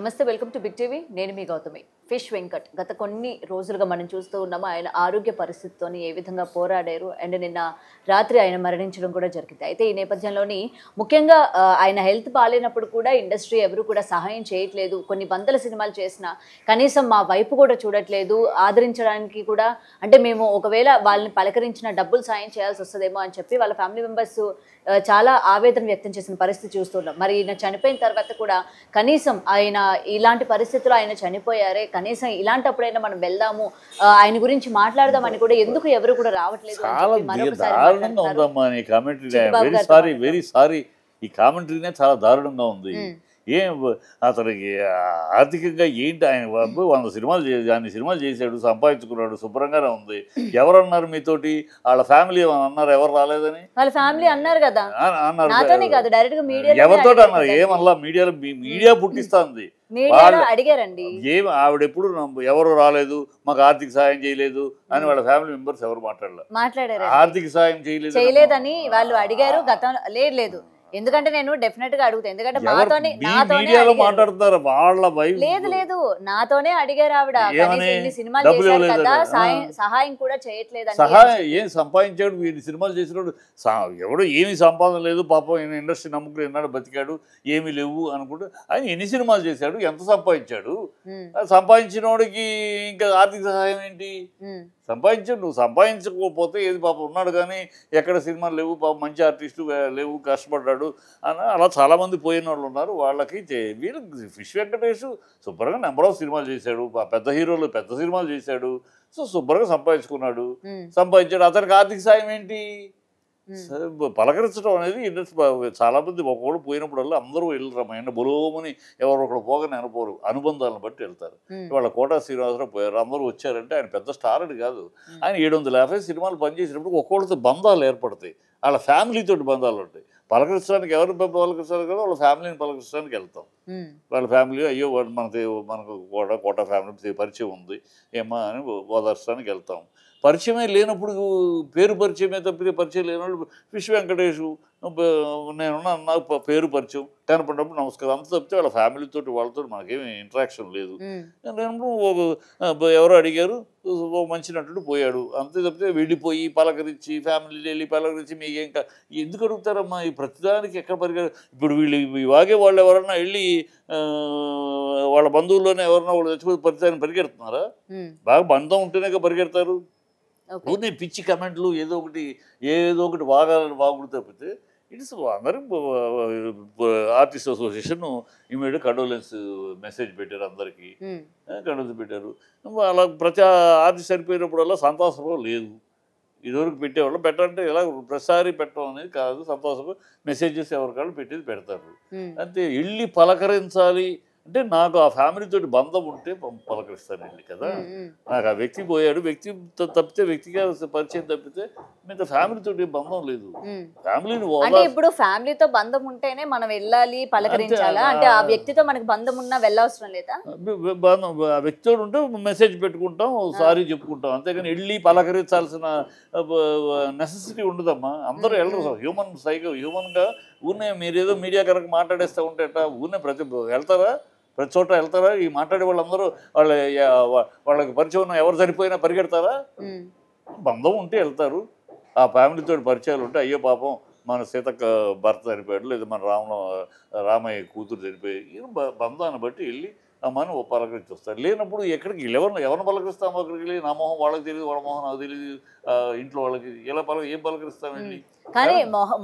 నమస్తే welcome to big TV నేను మీ Gautami fish Venkat గత కొన్ని రోజులుగా మనం చూస్తూ ఉన్నాము ఆయన ఆరోగ్య పరిస్థితితోని ఏ విధంగా పోరాడారు అండ్ నిన్న రాత్రి ఆయన మరణించడం కూడా జరిగింది అయితే ఈ నేపథ్యంలోని ముఖ్యంగా ఆయన హెల్త్ బాలేనప్పుడు కూడా ఇండస్ట్రీ ఎవరు కూడా సహాయం చేయట్లేదు కొన్ని వందల సినిమాలు చేసినా కనీసం మా వైపు కూడా చూడట్లేదు ఆదరించడానికి కూడా అంటే మేము ఒకవేళ వాళ్ళని పలకరించిన డబ్బులు సాయం చేయాల్సి వస్తుందేమో అని చెప్పి వాళ్ళ ఫ్యామిలీ మెంబర్స్ చాలా ఆవేదన వ్యక్తం చేసిన పరిస్థితి చూస్తున్నాం మరి ఈయన చనిపోయిన తర్వాత కూడా కనీసం ఆయన ఇలాంటి పరిస్థితుల్లో ఆయన చనిపోయారే కనీసం ఇలాంటప్పుడైనా మనం వెళ్దాము ఆయన గురించి మాట్లాడదామని కూడా ఎందుకు ఎవరు కూడా రావట్లేదు వెరీ సారీ ఈ కామెంటరీనే చాలా దారుణంగా ఉంది ఏం అతనికి ఆర్థికంగా ఏంటి ఆయన 100 సినిమాలు అన్ని సినిమాలు చేశాడు సంపాదించుకున్నాడు శుభ్రంగానే ఉంది ఎవరన్నారు మీతోటి వాళ్ళ ఫ్యామిలీ అన్నారు ఎవరు రాలేదని వాళ్ళ ఫ్యామిలీ అన్నారు కదా అన్నారు ఎవరితో అన్నారు ఏమల్లా మీడియా పుట్టిస్తుంది అడిగారండి ఏం ఆవిడ ఎప్పుడు ఎవరు రాలేదు మాకు ఆర్థిక సాయం చేయలేదు అని వాళ్ళ ఫ్యామిలీ మెంబర్స్ ఎవరు మాట్లాడారు ఆర్థిక సాయం చేయలేదని వాళ్ళు అడిగారు గతంలో లేదు ఎందుకంటే నేను డెఫినెట్ గా అడుగుతాను ఎందుకంటే మాట్లాడుతున్నారు వాళ్ళ లేదు నాతోనే అడిగారు ఆవిడ సినిమాలు చేశారు కదా సహాయం కూడా చేయట్లేదు సహాయం ఏం సంపాదించాడు వీడి సినిమాలు చేసినాడు ఎవడో ఏమి సంపాదన లేదు పాపం ఈయన ఇండస్ట్రీ నమ్ముకుని ఎన్నాడు బతికాడు ఏమీ లేవు అనుకుంటే ఆయన ఎన్ని సినిమాలు చేశాడు ఎంత సంపాదించాడు సంపాదించిన వాడికి ఇంకా ఆర్థిక సహాయం ఏంటి సంపాదించాడు నువ్వు సంపాదించకపోతే ఏది పాపం ఉన్నాడు కానీ ఎక్కడ సినిమాలు లేవు పాపం మంచి ఆర్టిస్టు లేవు కష్టపడ్డాడు అని అలా చాలామంది పోయిన వాళ్ళు ఉన్నారు వాళ్ళకి వీళ్ళు ఫిష్ వెంకటేష్ శుభ్రంగా నెంబర్ ఆఫ్ సినిమాలు చేశాడు పెద్ద హీరోలు పెద్ద సినిమాలు చేశాడు సో శుభ్రంగా సంపాదించాడు అతనికి ఆర్థిక సాయం ఏంటి పలకరించడం అనేది ఇండస్ట్రీ చాలామంది ఒకడు పోయినప్పుడల్లా అందరూ వెళ్ళరు ఆయన బులోమని ఎవరు ఒకడు పోగానే అనుకోరు అనుబంధాలను బట్టి వెళ్తారు వాళ్ళ కోటా శ్రీనివాసరావు పోయారు అందరూ వచ్చారంటే ఆయన పెద్ద స్టార్ అని కాదు ఆయన 750 సినిమాలు పనిచేసినప్పుడు ఒక్కొక్కరితో బంధాలు ఏర్పడతాయి వాళ్ళ ఫ్యామిలీతో బంధాలు ఉంటాయి పలకరించడానికి ఎవరు పలకరించడానికి కదా వాళ్ళ ఫ్యామిలీని పలకరించడానికి వెళ్తాం వాళ్ళ ఫ్యామిలీ అయ్యో మనకు కోటా ఫ్యామిలీ పరిచయం ఉంది ఏమా అని ఓదార్చడానికి వెళ్తాం పరిచయమే లేనప్పుడు పేరు పరిచయమే తప్పితే పరిచయం లేనప్పుడు ఫిష్ వెంకటేష్ నేనున్నా నాకు పేరు పరిచయం కనపడినప్పుడు నమస్కారం అంత తప్పితే వాళ్ళ ఫ్యామిలీతో వాళ్ళతో మనకేమి ఇంటరాక్షన్ లేదు ఎవరో అడిగారు మంచి నటుడు పోయాడు అంతే తప్పితే వెళ్ళిపోయి పలకరించి ఫ్యామిలీ వెళ్ళి పలకరించి మీకు ఇంకా ఎందుకు అడుగుతారమ్మా ఈ ప్రతిదానికి ఎక్కడ పరిగె ఇప్పుడు వీళ్ళు ఇవాగే వాళ్ళు ఎవరన్నా వెళ్ళి వాళ్ళ బంధువుల్లోనే ఎవరన్నా వాళ్ళు చచ్చిపోతే ప్రతిదాన్ని పరిగెడుతున్నారా బాగా బంధం ఉంటేనే పరిగెడతారు ఊరిని పిచ్చి కమెంట్లు ఏదో ఒకటి వాగుడు తప్పితే ఇట్స్ అందరూ artist association immediate condolence message పెట్టారు అందరికీ కండోలెన్స్ పెట్టారు అలా ప్రతి ఆర్టిస్ట్ చనిపోయినప్పుడల్లా సంతోషం లేదు ఇదివరకు పెట్టేవాళ్ళు పెట్టాలంటే ఇలా ప్రతిసారి పెట్టడం అనేది కాదు సంతోషం మెసేజెస్ ఎవరికాళ్ళు పెట్టేది పెడతారు అంతే వెళ్ళి పలకరించాలి అంటే నాకు ఆ ఫ్యామిలీతో బంధం ఉంటే పలకరిస్తానండి కదా నాకు ఆ వ్యక్తి పోయాడు వ్యక్తి తప్పితే వ్యక్తిగా పరిచయం తప్పితే మిగతా ఫ్యామిలీతో బంధం లేదు ఫ్యామిలీని ఇప్పుడు ఫ్యామిలీతో బంధం ఉంటేనే మనం వెళ్ళాలి పలకరించాలా అంటే ఆ వ్యక్తితో మనకి బంధం ఉన్నా వెళ్ళవసరం లేదా ఆ వ్యక్తితో ఉంటే మెసేజ్ పెట్టుకుంటాం సారీ చెప్పుకుంటాం అంతేగాని వెళ్ళి పలకరించాల్సిన నెసెసిటీ ఉండదమ్మా అందరూ వెళ్ళరు హ్యూమన్గా ఊరినే మీరేదో మీడియా కనుక మాట్లాడేస్తూ ఉంటే ఊరినే వెళ్తారా ప్రతి చోట వెళ్తారా ఈ మాట్లాడే వాళ్ళందరూ వాళ్ళకి పరిచయం ఎవరు సరిపోయినా పరిగెడతారా బంధం ఉంటే వెళ్తారు ఆ ఫ్యామిలీతో పరిచయాలు ఉంటే అయ్యో పాపం మన సీతక్క భర్త చనిపోయాడు లేదా మన రామయ్య కూతురు చనిపోయి బంధాన్ని బట్టి వెళ్ళి అమ్మని పలకరించి వస్తారు లేనప్పుడు ఎక్కడికి ఎవరిని పలకరిస్తాము అక్కడికి వెళ్ళి నా మొహం వాళ్ళకి తెలియదు వాళ్ళ మొహం నాకు తెలియదు ఇంట్లో వాళ్ళకి ఏం పలకరిస్తామండి కానీ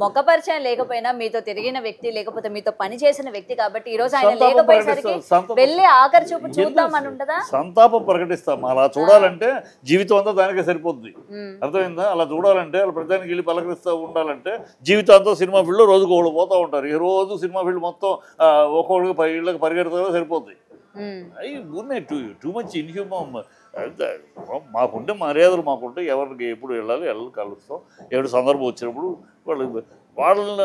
మొక్క పరిచయం లేకపోయినా మీతో తిరిగిన వ్యక్తి లేకపోతే మీతో పని చేసిన వ్యక్తి కాబట్టి ఈ రోజు ఆయన లేకపోయేసరికి వెళ్ళి ఆఖరి చూపు చూద్దామని ఉంటదా సంతాపం ప్రకటిస్తాం అలా చూడాలంటే జీవితం అంతా దానికే సరిపోద్ది అర్థమైందా అలా చూడాలంటే వాళ్ళ ప్రతిదానికి వెళ్ళి పలకరిస్తూ ఉండాలంటే జీవితంతో సినిమా ఫీల్డ్లో రోజుకు ఒకళ్ళు పోతూ ఉంటారు ఈ రోజు సినిమా ఫీల్డ్ మొత్తం ఒక్కొక్కడికి ఇళ్ళకి పరిగెడతారో సరిపోద్ది అవి ఉన్నాయి టూ మచ్ ఇన్హ్యూమన్ మాకుంటే మర్యాదలు మాకుంటే ఎవరికి ఎప్పుడు వెళ్ళాలి కలుస్తాం ఎవరి సందర్భం వచ్చినప్పుడు వాళ్ళ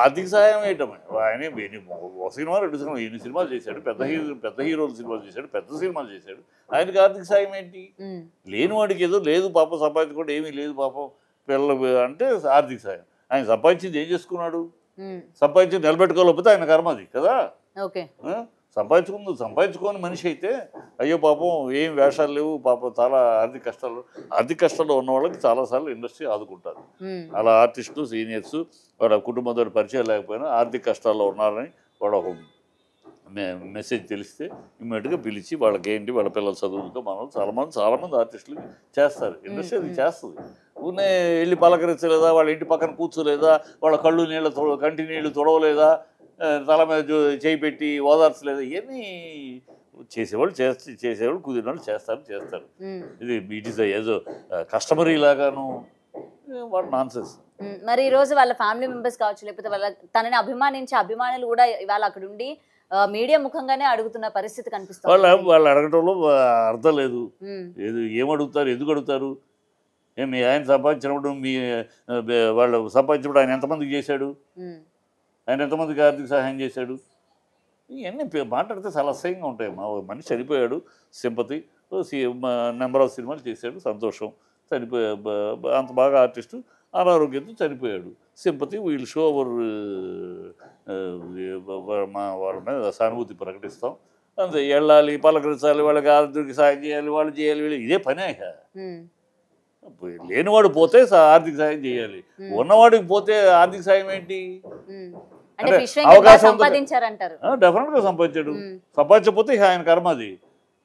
ఆర్థిక సహాయం వేయటమే ఆయన ఒక సినిమా 2 సినిమాలు 8 సినిమాలు చేశాడు పెద్ద హీరోలు సినిమాలు చేశాడు పెద్ద సినిమాలు చేశాడు ఆయనకి ఆర్థిక సాయం ఏంటి లేని వాడికి ఏదో లేదు పాపం సంపాదించుకోవడం ఏమీ లేదు పాపం పిల్లలు అంటే ఆర్థిక సాయం ఆయన సంపాదించింది ఏం చేసుకున్నాడు సంపాదించి నిలబెట్టుకోలేకపోతే ఆయన కర్మ అది కదా సంపాదించుకోని మనిషి అయితే అయ్యో పాపం ఏం వేషాలు లేవు పాపం చాలా ఆర్థిక కష్టాల్లో ఉన్న వాళ్ళకి చాలాసార్లు ఇండస్ట్రీ ఆదుకుంటారు. అలా ఆర్టిస్టులు సీనియర్స్ వాళ్ళ కుటుంబంతో పరిచయం లేకపోయినా ఆర్థిక కష్టాల్లో ఉన్నారని వాళ్ళ ఒక మెసేజ్ తెలిస్తే ఇమ్మీడియట్గా పిలిచి వాళ్ళకి ఏంటి వాళ్ళ పిల్లల చదువులతో మనం చాలామంది ఆర్టిస్టులు చేస్తారు. ఇండస్ట్రీ అది చేస్తుంది. ఊనే వెళ్ళి పలకరించలేదా, వాళ్ళ ఇంటి పక్కన కూర్చోలేదా, వాళ్ళ కంటి నీళ్ళు తొడవలేదా, తల మీద చేయి పెట్టి ఓదార్చలేదా, ఇవన్నీ చేసేవాళ్ళు కుదిరిన వాళ్ళు చేస్తారు. ఇది ఇట్ ఈస్ ఏదో కస్టమరీ లాగాను వాట్ నాన్సెన్స్. మరి ఈ రోజు వాళ్ళ ఫ్యామిలీ మెంబర్స్ కావచ్చు, లేకపోతే వాళ్ళ తనని అభిమానించే అభిమానులు కూడా ఇవాళ అక్కడ ఉండి మీడియా ముఖంగానే అడుగుతున్న పరిస్థితి కనిపిస్తుంది. వాళ్ళు అడగటంలో అర్థం లేదు. ఏమడుగుతారు, ఎందుకు అడుగుతారు? మీ ఆయన సంపాదించినప్పుడు వాళ్ళు సంపాదించినప్పుడు ఆయన ఎంతమందికి చేశాడు, ఆయన ఎంతమందికి ఆర్థిక సహాయం చేశాడు, ఇవన్నీ మాట్లాడితే చాలా అసహ్యంగా ఉంటాయి. మా మనిషి చనిపోయాడు, సింపతి, నెంబర్ ఆఫ్ సినిమాలు చేశాడు, సంతోషం. అంత బాగా ఆర్టిస్టు అనారోగ్యంతో చనిపోయాడు, సింపతి, వీళ్ళు షో అవర్ వాళ్ళ మీద సానుభూతి ప్రకటిస్తాం అంతే. వెళ్ళాలి, పలకరించాలి, వాళ్ళకి ఆర్థిక సాయం చేయాలి, వాళ్ళు చేయాలి, వీళ్ళు ఇదే పనే. లేనివాడు పోతే ఆర్థిక సాయం చేయాలి, ఉన్నవాడికి పోతే ఆర్థిక సాయం ఏంటి? అవకాశం డెఫినెట్గా సంపాదించాడు. సంపాదించకపోతే ఆయన కర్మ అది.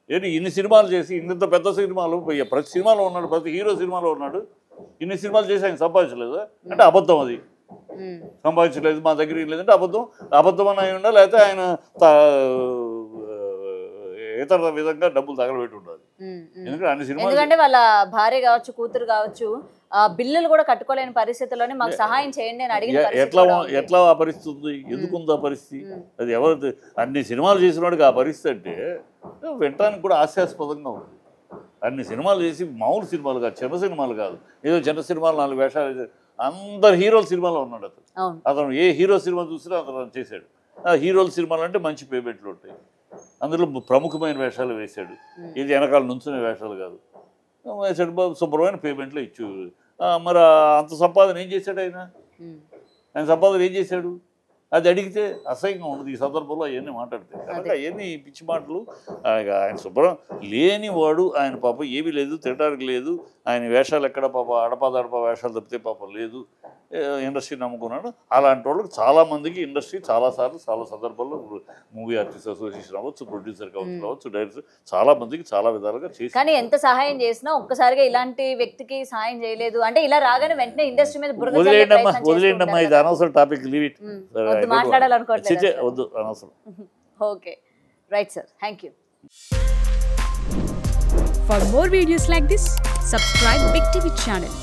ఏంటి ఇన్ని సినిమాలు చేసి ఇంత పెద్ద సినిమాలు ప్రతి సినిమాలో ఉన్నాడు, ప్రతి హీరో సినిమాలో ఉన్నాడు, ఇన్ని సినిమాలు చేసి ఆయన సంపాదించలేదు అంటే అబద్ధం. అది సంపాదించలేదు, మా దగ్గర లేదంటే అబద్ధం అని అయి ఉండాలి, లేకపోతే ఆయన ఇతర విధంగా డబ్బులు తగలబెట్టి ఉండాలి. ఎందుకంటే వాళ్ళ భార్య కావచ్చు, కూతురు కావచ్చు, బిల్లులు కూడా కట్టుకోలేని పరిస్థితుల్లోనే మాకు సహాయం చేయండి అని అడిగిన ఎట్లా ఆ పరిస్థితి ఉంది? ఎందుకుంది ఆ పరిస్థితి? అది ఎవరు అన్ని సినిమాలు చేసిన వాడికి ఆ పరిస్థితి అంటే వినటానికి కూడా హాస్యాస్పదంగా ఉంది. అన్ని సినిమాలు చేసి మామూలు సినిమాలు కాదు, చిన్న సినిమాలు కాదు, ఏదో చిన్న సినిమాలు 4 వేషాలు, అందరు హీరోల సినిమాలో ఉన్నాడు అతను. ఏ హీరో సినిమా చూసినా అతను చేశాడు. ఆ హీరోల సినిమాలు అంటే మంచి పేమెంట్లు ఉంటాయి, అందులో ప్రముఖమైన వేషాలు వేశాడు, ఇది వెనకాల నుంచునే వేషాలు కాదు, వేసాడు. శుభ్రమైన పేమెంట్లో ఇచ్చు. మరి అంత సంపాదన ఏం చేశాడు ఆయన సంపాదన ఏం చేశాడు? అది అడిగితే అసహ్యంగా ఉండదు ఈ సందర్భంలో అవన్నీ మాట్లాడితే. కనుక అవన్నీ పిచ్చి మాటలు. ఆయన శుభ్రం లేనివాడు, ఆయన పాప ఏమీ లేదు, తినడానికి లేదు, ఆయన వేషాలు ఎక్కడ పాప అడపాదడప వేషాలు తప్పితే పాపం లేదు, ఇండస్ట్రీ నమ్ముకున్నాడు. అలాంటి వాళ్ళకి చాలామందికి ఇండస్ట్రీ చాలాసార్లు చాలా సందర్భాల్లో మూవీ ఆర్టిస్ట్ అసోసియేషన్ అవ్వచ్చు, ప్రొడ్యూసర్ కావచ్చు, డైరెక్టర్ చాలామందికి చాలా విధాలుగా చేసి, కానీ ఎంత సహాయం చేసినా ఒక్కసారిగా ఇలాంటి వ్యక్తికి సహాయం చేయలేదు అంటే ఇలా రాగానే వెంటనే ఇండస్ట్రీ మీద వదిలేయండి అమ్మా, ఇది అనవసరం టాపిక్, లీవ్ ఇట్. మాట్లాడాలనుకోవట్లేదు, వద్దు అనవసరం. Okay, right sir, thank you. For more videos like this, subscribe Big TV channel.